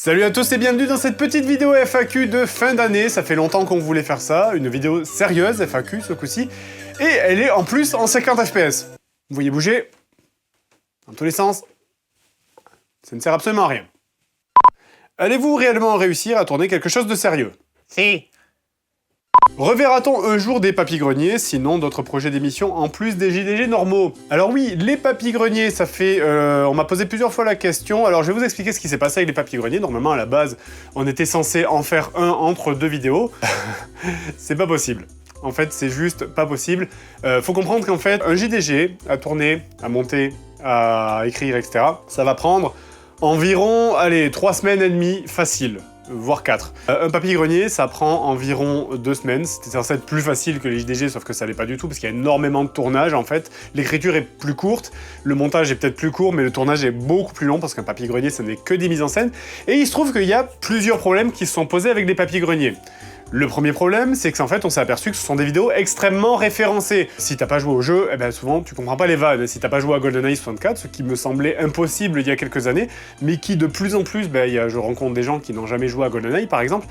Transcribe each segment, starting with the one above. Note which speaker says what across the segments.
Speaker 1: Salut à tous et bienvenue dans cette petite vidéo FAQ de fin d'année. Ça fait longtemps qu'on voulait faire ça, une vidéo sérieuse FAQ ce coup-ci. Et elle est en plus en 50 FPS. Vous voyez bouger dans tous les sens. Ça ne sert absolument à rien. Allez-vous réellement réussir à tourner quelque chose de sérieux?
Speaker 2: Si.
Speaker 1: Reverra-t-on un jour des papy-greniers, sinon d'autres projets d'émission en plus des JDG normaux? Alors oui, les papy-greniers, ça fait... on m'a posé plusieurs fois la question, alors je vais vous expliquer ce qui s'est passé avec les papy-greniers. Normalement, à la base, on était censé en faire un entre deux vidéos. C'est pas possible. En fait, c'est juste pas possible. Faut comprendre qu'en fait, un JDG à tourner, à monter, à écrire, etc., ça va prendre environ, allez, 3 semaines et demie facile. Voire 4. Un papy-grenier, ça prend environ 2 semaines. C'était censé être plus facile que les JDG, sauf que ça l'est pas du tout, parce qu'il y a énormément de tournage, en fait. L'écriture est plus courte, le montage est peut-être plus court, mais le tournage est beaucoup plus long, parce qu'un papy-grenier, ça n'est que des mises en scène. Et il se trouve qu'il y a plusieurs problèmes qui se sont posés avec les papy-greniers. Le premier problème, c'est qu'en fait, on s'est aperçu que ce sont des vidéos extrêmement référencées. Si t'as pas joué au jeu, eh ben souvent, tu comprends pas les vannes. Si t'as pas joué à GoldenEye 64, ce qui me semblait impossible il y a quelques années, mais qui de plus en plus, je rencontre des gens qui n'ont jamais joué à GoldenEye, par exemple,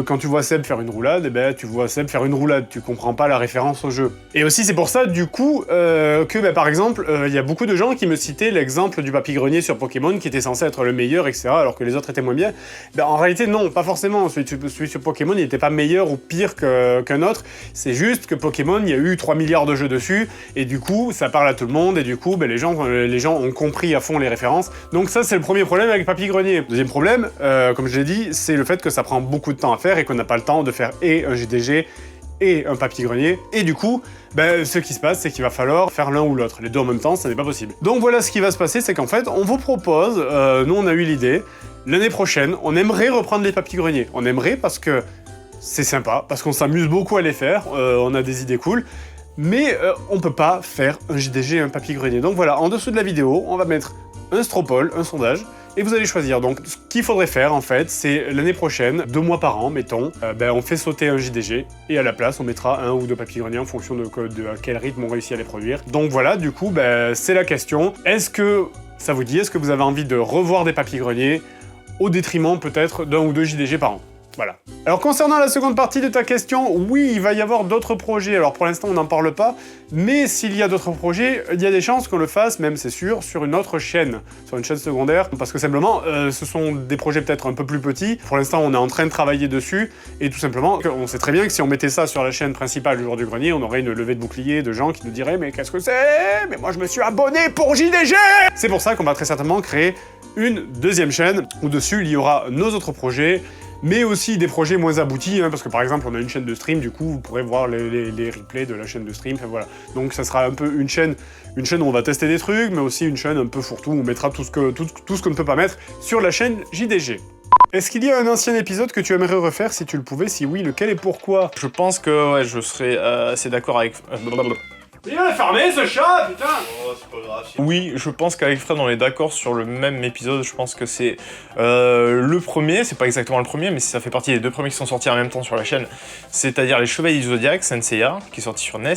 Speaker 1: quand tu vois Seb faire une roulade, tu vois Seb faire une roulade, tu comprends pas la référence au jeu. Et aussi, c'est pour ça, du coup, par exemple, il y a beaucoup de gens qui me citaient l'exemple du papy-grenier sur Pokémon, qui était censé être le meilleur, etc., alors que les autres étaient moins bien. En réalité, non, pas forcément. Celui sur Pokémon, il n'était pas meilleur ou pire qu'un autre. C'est juste que Pokémon, il y a eu 3 milliards de jeux dessus, et du coup, ça parle à tout le monde, et du coup, les gens ont compris à fond les références. Donc ça, c'est le premier problème avec papy-grenier. Deuxième problème, comme je l'ai dit, c'est le fait que ça prend beaucoup de temps à faire et qu'on n'a pas le temps de faire et un JDG et un papy-grenier. Et du coup, ce qui se passe, c'est qu'il va falloir faire l'un ou l'autre. Les deux en même temps, ça n'est pas possible. Donc voilà, ce qui va se passer, c'est qu'en fait, on vous propose, nous on a eu l'idée, l'année prochaine, on aimerait reprendre les papy-greniers. On aimerait parce que c'est sympa, parce qu'on s'amuse beaucoup à les faire, on a des idées cool, mais on peut pas faire un JDG et un papy-grenier. Donc voilà, en dessous de la vidéo, on va mettre un stropole, un sondage, et vous allez choisir. Donc ce qu'il faudrait faire en fait, c'est l'année prochaine, 2 mois par an, mettons, on fait sauter un JDG, et à la place on mettra 1 ou 2 papy-greniers en fonction de à quel rythme on réussit à les produire. Donc voilà, du coup, c'est la question. Est-ce que ça vous dit, est-ce que vous avez envie de revoir des papy-greniers au détriment peut-être d'un ou deux JDG par an? Voilà. Alors concernant la seconde partie de ta question, oui, il va y avoir d'autres projets. Alors pour l'instant, on n'en parle pas, mais s'il y a d'autres projets, il y a des chances qu'on le fasse, même c'est sûr, sur une autre chaîne, sur une chaîne secondaire, parce que simplement, ce sont des projets peut-être un peu plus petits. Pour l'instant, on est en train de travailler dessus, et tout simplement, on sait très bien que si on mettait ça sur la chaîne principale du Jour du Grenier, on aurait une levée de bouclier de gens qui nous diraient « Mais qu'est-ce que c'est? Mais moi je me suis abonné pour JDG !» C'est pour ça qu'on va très certainement créer une deuxième chaîne, où dessus il y aura nos autres projets, mais aussi des projets moins aboutis, parce que par exemple on a une chaîne de stream, du coup vous pourrez voir les replays de la chaîne de stream, enfin voilà. Donc ça sera un peu une chaîne où on va tester des trucs, mais aussi une chaîne un peu fourre-tout, où on mettra tout ce qu'on ne peut pas mettre sur la chaîne JDG. Est-ce qu'il y a un ancien épisode que tu aimerais refaire? Si tu le pouvais, si oui, lequel et pourquoi?
Speaker 2: Je pense que ouais, je serais assez d'accord avec...
Speaker 1: Il va fermer ce chat, putain!
Speaker 3: Oh, c'est pas grave.
Speaker 2: Oui, je pense qu'avec Fred, on est d'accord sur le même épisode. Je pense que c'est le premier, c'est pas exactement le premier, mais ça fait partie des 2 premiers qui sont sortis en même temps sur la chaîne. C'est-à-dire Les Chevaliers du Zodiac, Senseiya, qui est sorti sur NES.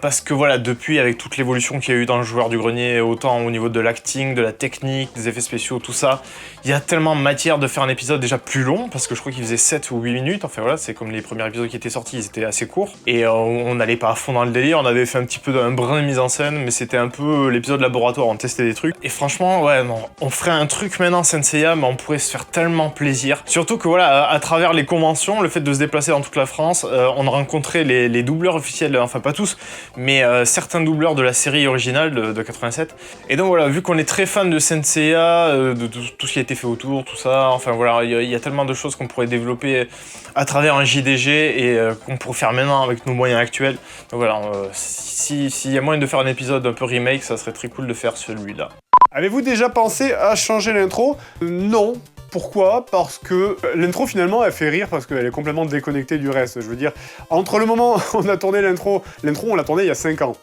Speaker 2: Parce que voilà, depuis, avec toute l'évolution qu'il y a eu dans le Joueur du Grenier, autant au niveau de l'acting, de la technique, des effets spéciaux, tout ça, il y a tellement de matière de faire un épisode déjà plus long, parce que je crois qu'il faisait 7 ou 8 minutes. Enfin voilà, c'est comme les premiers épisodes qui étaient sortis, ils étaient assez courts. Et on n'allait pas à fond dans le délire. On avait fait un petit peu un brin de mise en scène, mais c'était un peu l'épisode laboratoire, on testait des trucs. Et franchement, ouais, non, on ferait un truc maintenant Senseiya, mais on pourrait se faire tellement plaisir. Surtout que voilà, à travers les conventions, le fait de se déplacer dans toute la France, on a rencontré les doubleurs officiels, enfin pas tous, mais certains doubleurs de la série originale de 87. Et donc voilà, vu qu'on est très fan de Senseiya, de tout ce qui a été fait autour, tout ça, enfin voilà, il y a tellement de choses qu'on pourrait développer à travers un JDG et qu'on pourrait faire maintenant avec nos moyens actuels. Donc voilà, s'il y a moyen de faire un épisode un peu remake, ça serait très cool de faire celui-là.
Speaker 1: Avez-vous déjà pensé à changer l'intro? Non. Pourquoi? Parce que l'intro finalement elle fait rire parce qu'elle est complètement déconnectée du reste. Je veux dire, entre le moment où on a tourné l'intro on l'a tourné il y a 5 ans.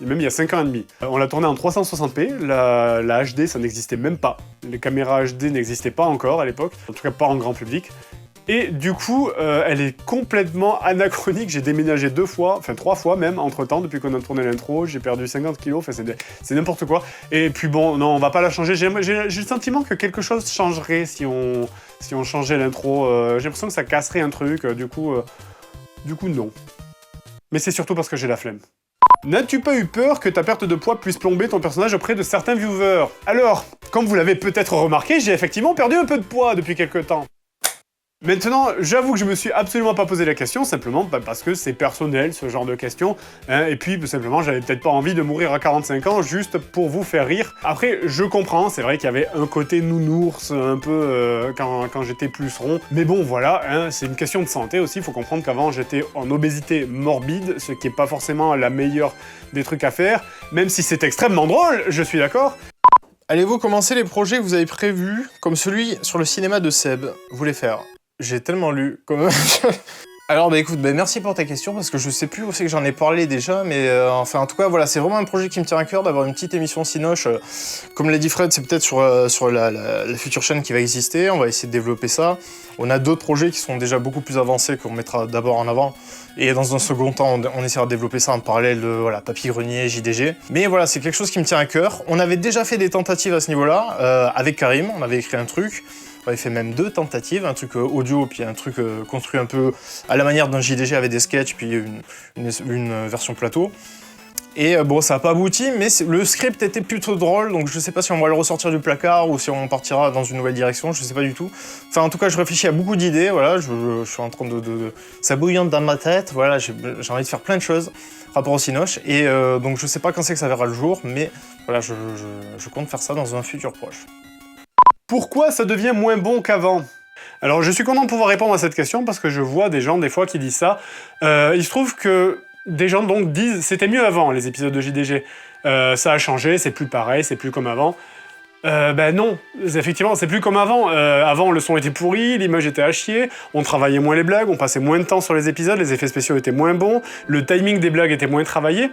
Speaker 1: Même il y a 5 ans et demi. On l'a tourné en 360p, la HD ça n'existait même pas. Les caméras HD n'existaient pas encore à l'époque, en tout cas pas en grand public. Et du coup, elle est complètement anachronique. J'ai déménagé 2 fois, enfin 3 fois même, entre-temps, depuis qu'on a tourné l'intro. J'ai perdu 50 kilos, enfin c'est n'importe quoi. Et puis bon, non, on va pas la changer. J'ai le sentiment que quelque chose changerait si on changeait l'intro. J'ai l'impression que ça casserait un truc, du coup, non. Mais c'est surtout parce que j'ai la flemme. N'as-tu pas eu peur que ta perte de poids puisse plomber ton personnage auprès de certains viewers? Alors, comme vous l'avez peut-être remarqué, j'ai effectivement perdu un peu de poids depuis quelques temps. Maintenant, j'avoue que je me suis absolument pas posé la question, simplement parce que c'est personnel, ce genre de questions, hein, et puis simplement, j'avais peut-être pas envie de mourir à 45 ans juste pour vous faire rire. Après, je comprends, c'est vrai qu'il y avait un côté nounours, un peu, quand j'étais plus rond, mais bon, voilà, hein, c'est une question de santé aussi, il faut comprendre qu'avant, j'étais en obésité morbide, ce qui est pas forcément la meilleure des trucs à faire, même si c'est extrêmement drôle, je suis d'accord.
Speaker 2: Allez-vous commencer les projets que vous avez prévus, comme celui sur le cinéma de Seb? Vous les faire? J'ai tellement lu, comme... Alors bah écoute, merci pour ta question, parce que je sais plus où c'est que j'en ai parlé déjà, mais enfin en tout cas voilà, c'est vraiment un projet qui me tient à cœur d'avoir une petite émission Cinoche. Comme l'a dit Fred, c'est peut-être sur la future chaîne qui va exister, on va essayer de développer ça. On a d'autres projets qui sont déjà beaucoup plus avancés qu'on mettra d'abord en avant, et dans un second temps on essaiera de développer ça en parallèle de voilà, Papy Grenier, JDG. Mais voilà, c'est quelque chose qui me tient à cœur. On avait déjà fait des tentatives à ce niveau-là, avec Karim, on avait écrit un truc. On avait fait même 2 tentatives, un truc audio puis un truc construit un peu à la manière d'un JDG avec des sketchs puis une version plateau. Et bon, ça n'a pas abouti, mais le script était plutôt drôle, donc je sais pas si on va le ressortir du placard ou si on partira dans une nouvelle direction, je sais pas du tout. Enfin, en tout cas, je réfléchis à beaucoup d'idées, voilà, je suis en train ça bouillonne dans ma tête, voilà, j'ai envie de faire plein de choses rapport au Cinoche, et donc je sais pas quand c'est que ça verra le jour, mais voilà, je compte faire ça dans un futur proche.
Speaker 1: Pourquoi ça devient moins bon qu'avant? Alors je suis content de pouvoir répondre à cette question parce que je vois des gens des fois qui disent ça. Il se trouve que des gens donc disent c'était mieux avant les épisodes de JDG. Ça a changé, c'est plus pareil, c'est plus comme avant. Ben non, effectivement c'est plus comme avant. Avant le son était pourri, l'image était à chier, on travaillait moins les blagues, on passait moins de temps sur les épisodes, les effets spéciaux étaient moins bons, le timing des blagues était moins travaillé.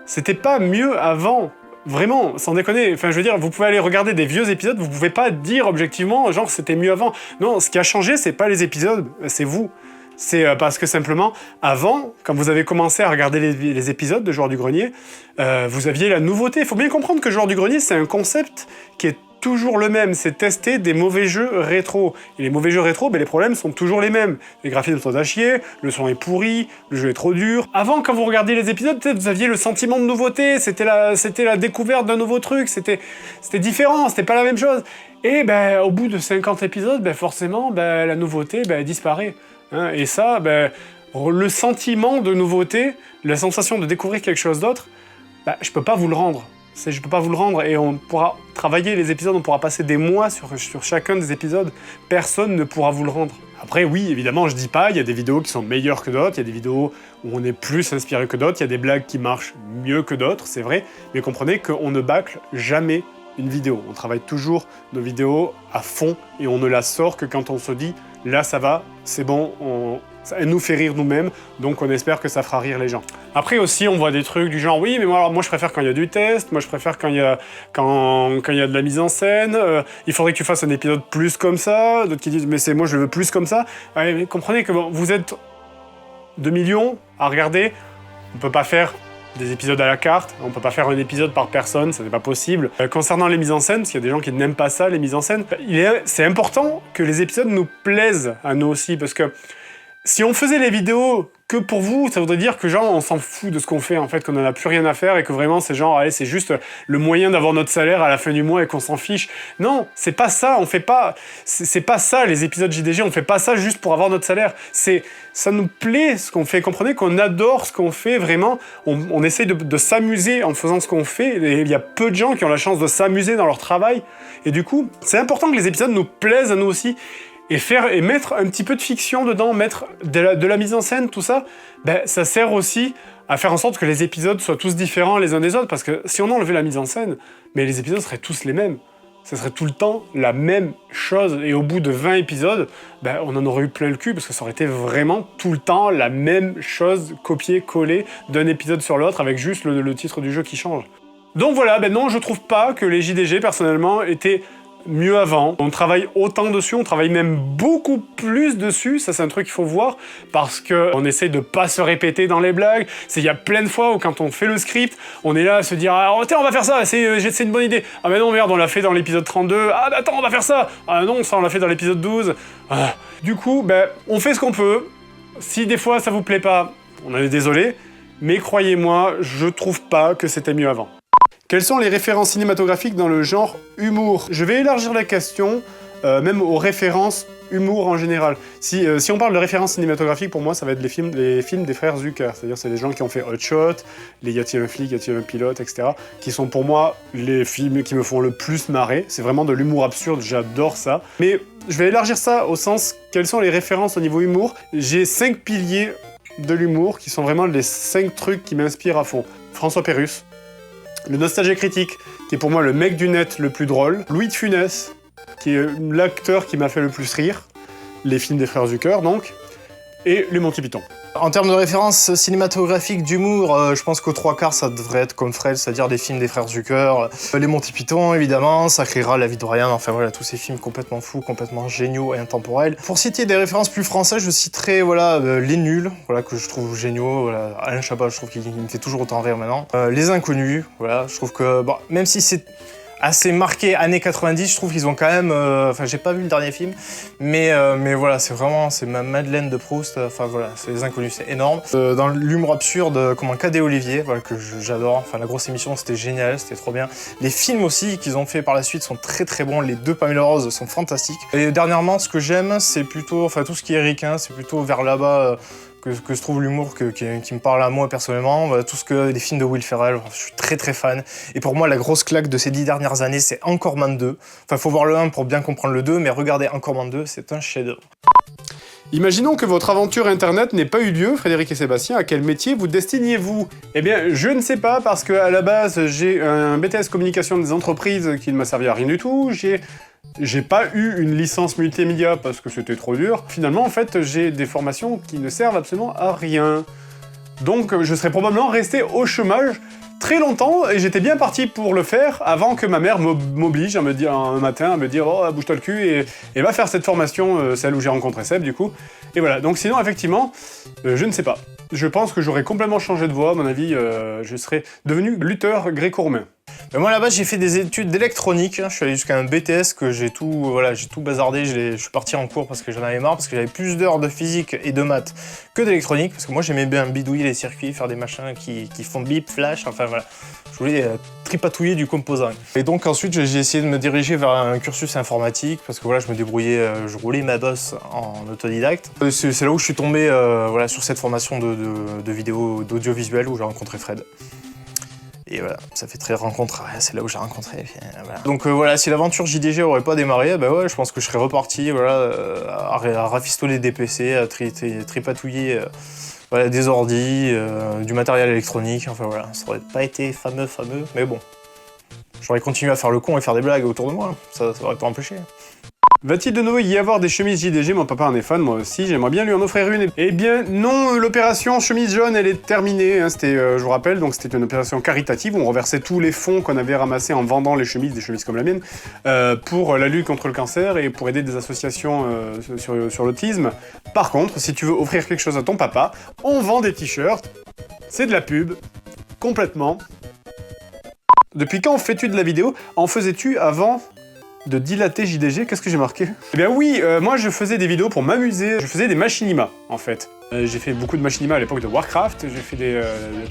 Speaker 1: C'était pas mieux avant. Vraiment, sans déconner, enfin je veux dire, vous pouvez aller regarder des vieux épisodes, vous pouvez pas dire objectivement, genre c'était mieux avant. Non, ce qui a changé, c'est pas les épisodes, c'est vous. C'est parce que simplement, avant, quand vous avez commencé à regarder les épisodes de Joueurs du Grenier, vous aviez la nouveauté. Il faut bien comprendre que Joueurs du Grenier, c'est un concept qui est toujours le même, c'est tester des mauvais jeux rétro. Et les mauvais jeux rétro, les problèmes sont toujours les mêmes. Les graphismes sont à chier, le son est pourri, le jeu est trop dur. Avant, quand vous regardiez les épisodes, peut-être vous aviez le sentiment de nouveauté, c'était la découverte d'un nouveau truc, c'était différent, c'était pas la même chose. Et au bout de 50 épisodes, forcément, la nouveauté disparaît. Hein, et ça, le sentiment de nouveauté, la sensation de découvrir quelque chose d'autre, je peux pas vous le rendre. Je peux pas vous le rendre et on pourra travailler les épisodes, on pourra passer des mois sur chacun des épisodes, personne ne pourra vous le rendre. Après oui, évidemment, je dis pas, il y a des vidéos qui sont meilleures que d'autres, il y a des vidéos où on est plus inspiré que d'autres, il y a des blagues qui marchent mieux que d'autres, c'est vrai, mais comprenez qu'on ne bâcle jamais une vidéo. On travaille toujours nos vidéos à fond et on ne la sort que quand on se dit « là ça va, c'est bon, elle nous fait rire nous-mêmes, donc on espère que ça fera rire les gens. » Après aussi, on voit des trucs du genre « oui, mais moi je préfère quand il y a du test, moi je préfère quand il y a de la mise en scène, il faudrait que tu fasses un épisode plus comme ça. » D'autres qui disent « mais moi je le veux plus comme ça. » Ouais, mais comprenez que vous êtes 2 millions à regarder, on peut pas faire des épisodes à la carte, on peut pas faire un épisode par personne, ça n'est pas possible. Concernant les mises en scène, parce qu'il y a des gens qui n'aiment pas ça, les mises en scène, c'est important que les épisodes nous plaisent à nous aussi, parce que si on faisait les vidéos que pour vous, ça voudrait dire que genre on s'en fout de ce qu'on fait en fait, qu'on en a plus rien à faire et que vraiment c'est genre allez, c'est juste le moyen d'avoir notre salaire à la fin du mois et qu'on s'en fiche. Non, c'est pas ça, on fait pas, c'est pas ça les épisodes JDG, on fait pas ça juste pour avoir notre salaire. Ça nous plaît ce qu'on fait, comprenez qu'on adore ce qu'on fait vraiment, on essaye de s'amuser en faisant ce qu'on fait et il y a peu de gens qui ont la chance de s'amuser dans leur travail et du coup c'est important que les épisodes nous plaisent à nous aussi. Et mettre un petit peu de fiction dedans, mettre de la mise en scène, tout ça, ça sert aussi à faire en sorte que les épisodes soient tous différents les uns des autres, parce que si on enlevait la mise en scène, les épisodes seraient tous les mêmes. Ça serait tout le temps la même chose, et au bout de 20 épisodes, on en aurait eu plein le cul, parce que ça aurait été vraiment tout le temps la même chose, copier-coller d'un épisode sur l'autre, avec juste le titre du jeu qui change. Donc voilà, non, je trouve pas que les JDG, personnellement, étaient mieux avant. On travaille autant dessus, on travaille même beaucoup plus dessus. Ça, c'est un truc qu'il faut voir parce qu'on essaye de pas se répéter dans les blagues. Il y a plein de fois où quand on fait le script, on est là à se dire ah, tiens, on va faire ça, c'est une bonne idée. Ah mais non, merde, on l'a fait dans l'épisode 32. Ah bah attends, on va faire ça. Ah non, ça on l'a fait dans l'épisode 12. Ah. Du coup, ben, on fait ce qu'on peut. Si des fois ça vous plaît pas, on est désolé. Mais croyez-moi, je trouve pas que c'était mieux avant. Quelles sont les références cinématographiques dans le genre humour? Je vais élargir la question, même aux références humour en général. Si on parle de références cinématographiques, pour moi, ça va être les films des frères Zucker. C'est-à-dire, c'est les gens qui ont fait Hot Shot, les Y a-t-il un flic, Y a-t-il un pilote, etc. Qui sont pour moi les films qui me font le plus marrer. C'est vraiment de l'humour absurde, j'adore ça. Mais je vais élargir ça au sens, quelles sont les références au niveau humour? J'ai 5 piliers de l'humour qui sont vraiment les 5 trucs qui m'inspirent à fond. François Pérusse. Le Nostalgie Critique, qui est pour moi le mec du net le plus drôle. Louis de Funès, qui est l'acteur qui m'a fait le plus rire. Les films des frères Zucker, donc. Et les Monty Python.
Speaker 3: En termes de références cinématographiques d'humour, je pense qu'aux 3/4 ça devrait être comme Fred, c'est-à-dire des films des frères Zucker, les Monty Python évidemment, Sacrera, La vie de Ryan, enfin voilà, tous ces films complètement fous, complètement géniaux et intemporels. Pour citer des références plus françaises, je citerai voilà, Les Nuls, voilà, que je trouve géniaux, voilà, Alain Chabat, je trouve qu'il me fait toujours autant rire maintenant. Les Inconnus, voilà, je trouve que, bon, même si c'est assez marqué années 90, je trouve qu'ils ont quand même... Enfin, j'ai pas vu le dernier film, mais voilà, c'est ma Madeleine de Proust, enfin voilà, c'est Les Inconnus, c'est énorme. Dans l'humour absurde, comme un Cadet Olivier, voilà, que j'adore, enfin la grosse émission, c'était génial, c'était trop bien. Les films aussi qu'ils ont fait par la suite sont très très bons, les deux Pamela Rose sont fantastiques. Et dernièrement, ce que j'aime, c'est plutôt, enfin tout ce qui est ricain, c'est plutôt vers là-bas... que se trouve l'humour qui me parle à moi personnellement, tout ce que les films de Will Ferrell, je suis très très fan. Et pour moi, la grosse claque de ces 10 dernières années, c'est Anchorman 2. Enfin, faut voir le 1 pour bien comprendre le 2, mais regardez Anchorman 2, c'est un chef-d'œuvre.
Speaker 1: Imaginons que votre aventure internet n'ait pas eu lieu, Frédéric et Sébastien, à quel métier vous destiniez-vous? Eh bien, je ne sais pas, parce qu'à la base, j'ai un BTS communication des entreprises qui ne m'a servi à rien du tout, j'ai pas eu une licence multimédia parce que c'était trop dur. Finalement, en fait, j'ai des formations qui ne servent absolument à rien. Donc, je serais probablement resté au chômage très longtemps, et j'étais bien parti pour le faire avant que ma mère m'oblige à me dire un matin, à me dire « Oh, bouge-toi le cul et va faire cette formation, celle où j'ai rencontré Seb, du coup. » Et voilà, donc sinon, effectivement, je ne sais pas. Je pense que j'aurais complètement changé de voie, à mon avis, je serais devenu lutteur gréco-romain.
Speaker 3: Moi là-bas j'ai fait des études d'électronique, je suis allé jusqu'à un BTS que j'ai tout bazardé, je suis parti en cours parce que j'en avais marre, parce que j'avais plus d'heures de physique et de maths que d'électronique, parce que moi j'aimais bien bidouiller les circuits, faire des machins qui font bip, flash, enfin voilà, je voulais tripatouiller du composant. Et donc ensuite j'ai essayé de me diriger vers un cursus informatique, parce que voilà je me débrouillais, je roulais ma bosse en autodidacte. C'est là où je suis tombé voilà, sur cette formation de vidéo, d'audiovisuel où j'ai rencontré Fred. Et voilà, ça fait très rencontre, c'est là où j'ai rencontré. Et puis, voilà. Donc voilà, si l'aventure JDG aurait pas démarré, bah ouais, je pense que je serais reparti voilà, à rafistoler des PC, à tripatouiller voilà, des ordis, du matériel électronique, enfin voilà, ça aurait pas été fameux, mais bon. J'aurais continué à faire le con et faire des blagues autour de moi, ça aurait pas empêché.
Speaker 1: Va-t-il de nouveau y avoir des chemises JDG? Mon papa en est fan, moi aussi, j'aimerais bien lui en offrir une. Eh bien non, l'opération chemise jaune, elle est terminée, hein. C'était, je vous rappelle, donc c'était une opération caritative où on reversait tous les fonds qu'on avait ramassés en vendant les chemises, des chemises comme la mienne, pour la lutte contre le cancer et pour aider des associations sur l'autisme. Par contre, si tu veux offrir quelque chose à ton papa, on vend des t-shirts, c'est de la pub, complètement. Depuis quand fais-tu de la vidéo? En faisais-tu avant de dilater JDG? Qu'est-ce que j'ai marqué? Eh bien oui, moi je faisais des vidéos pour m'amuser, je faisais des machinima en fait. J'ai fait beaucoup de machinima à l'époque de Warcraft, j'ai fait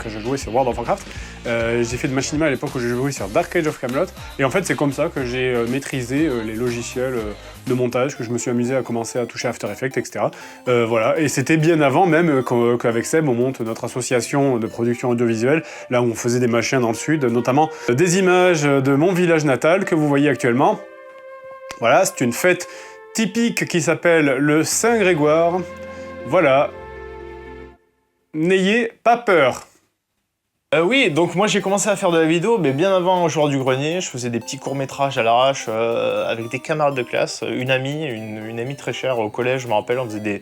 Speaker 1: quand je jouais sur World of Warcraft, j'ai fait de machinima à l'époque où je jouais sur Dark Age of Camelot, et en fait c'est comme ça que j'ai maîtrisé les logiciels de montage, que je me suis amusé à commencer à toucher After Effects, etc. Voilà, et c'était bien avant même qu'avec Seb on monte notre association de production audiovisuelle, là où on faisait des machins dans le sud, notamment des images de mon village natal que vous voyez actuellement. Voilà, c'est une fête typique qui s'appelle le Saint-Grégoire. Voilà. N'ayez pas peur.
Speaker 3: Oui, donc moi j'ai commencé à faire de la vidéo, mais bien avant Joueur du Grenier, je faisais des petits courts-métrages à l'arrache avec des camarades de classe, une amie très chère au collège, je me rappelle, on faisait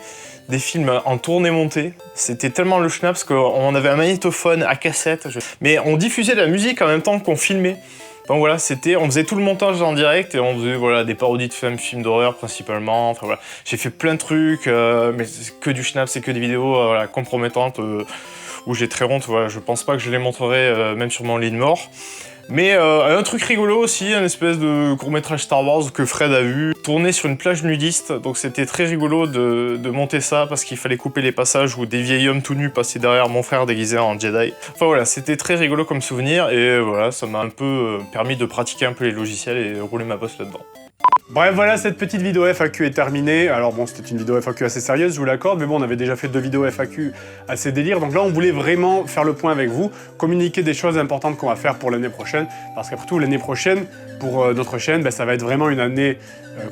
Speaker 3: des films en tournée-montée. C'était tellement le schnaps qu'on avait un magnétophone à cassette, mais on diffusait de la musique en même temps qu'on filmait.
Speaker 2: Donc voilà, on faisait tout le montage en direct et on faisait voilà, des parodies de films d'horreur principalement. Enfin voilà, j'ai fait plein de trucs, mais c'est que du schnapp, c'est que des vidéos voilà, compromettantes où j'ai très honte. Voilà, je pense pas que je les montrerai même sur mon lit de mort. Mais un truc rigolo aussi, un espèce de court-métrage Star Wars que Fred a vu, tourné sur une plage nudiste, donc c'était très rigolo de monter ça parce qu'il fallait couper les passages où des vieils hommes tout nus passaient derrière mon frère déguisé en Jedi. Enfin voilà, c'était très rigolo comme souvenir et voilà, ça m'a un peu permis de pratiquer un peu les logiciels et rouler ma bosse là-dedans.
Speaker 1: Bref, voilà, cette petite vidéo FAQ est terminée. Alors bon, c'était une vidéo FAQ assez sérieuse, je vous l'accorde, mais bon, on avait déjà fait 2 vidéos FAQ assez délire, donc là, on voulait vraiment faire le point avec vous, communiquer des choses importantes qu'on va faire pour l'année prochaine, parce qu'après tout, l'année prochaine, pour notre chaîne, ça va être vraiment une année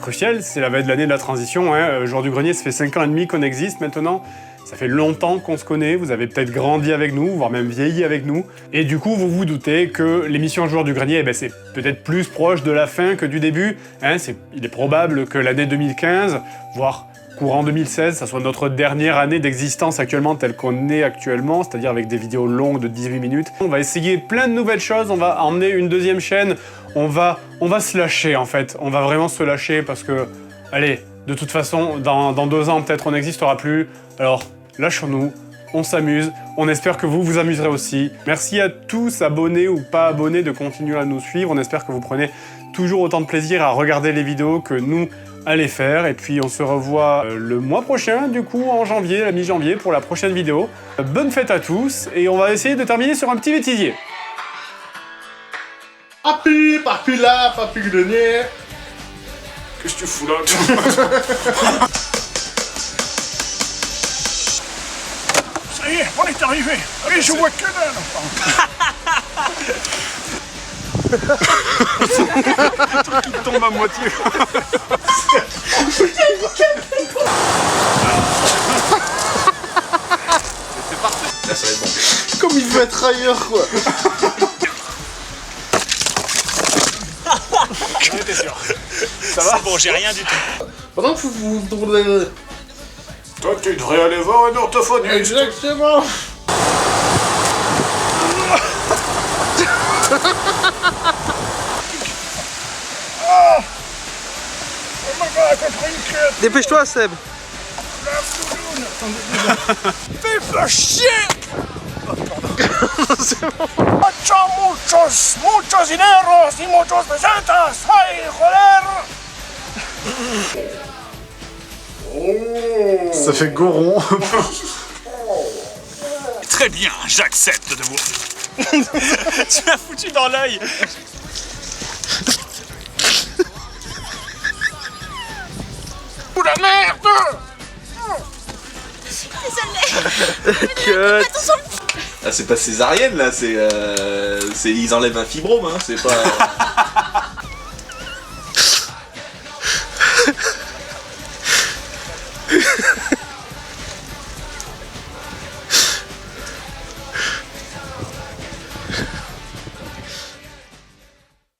Speaker 1: cruciale, c'est la veille de l'année de la transition, hein. Jour du Grenier, ça fait 5 ans et demi qu'on existe maintenant. Ça fait longtemps qu'on se connaît, vous avez peut-être grandi avec nous, voire même vieilli avec nous. Et du coup, vous vous doutez que l'émission Joueur du Grenier, c'est peut-être plus proche de la fin que du début. Hein, il est probable que l'année 2015, voire courant 2016, ça soit notre dernière année d'existence actuellement telle qu'on est actuellement, c'est-à-dire avec des vidéos longues de 18 minutes. On va essayer plein de nouvelles choses, on va emmener une deuxième chaîne, on va se lâcher en fait. On va vraiment se lâcher parce que, allez, de toute façon, dans 2 ans, peut-être on n'existera plus. Alors, lâchons-nous, on s'amuse, on espère que vous vous amuserez aussi. Merci à tous, abonnés ou pas abonnés, de continuer à nous suivre. On espère que vous prenez toujours autant de plaisir à regarder les vidéos que nous à les faire. Et puis on se revoit le mois prochain, du coup, en janvier, la mi-janvier, pour la prochaine vidéo. Bonne fête à tous, et on va essayer de terminer sur un petit bêtisier.
Speaker 4: Papy là, papy grenier.
Speaker 2: Qu'est-ce que tu fous là?
Speaker 5: Ça y est, on est arrivé. Allez, je vois que dalle.
Speaker 2: Le truc qui tombe à moitié.
Speaker 4: C'est parfait. Là, ça va être bon. Comme il veut être ailleurs, quoi.
Speaker 5: J'étais sûr. Ça va? Bon, j'ai rien du tout.
Speaker 4: Pendant que vous tournez...
Speaker 5: Toi, tu devrais aller voir un orthophoniste.
Speaker 4: Exactement.
Speaker 5: Oh my god, t'as pris une crête.
Speaker 3: Dépêche-toi, Seb.
Speaker 5: Fais chier. C'est bon. Muchos dineros y muchos pesetas. Ay, joder.
Speaker 4: Ça fait goron.
Speaker 5: Très bien, j'accepte de vous. Tu m'as foutu dans l'œil. Ou la merde.
Speaker 3: Cut.
Speaker 6: Ah, c'est pas césarienne là, c'est ils enlèvent un fibrome, hein, c'est pas.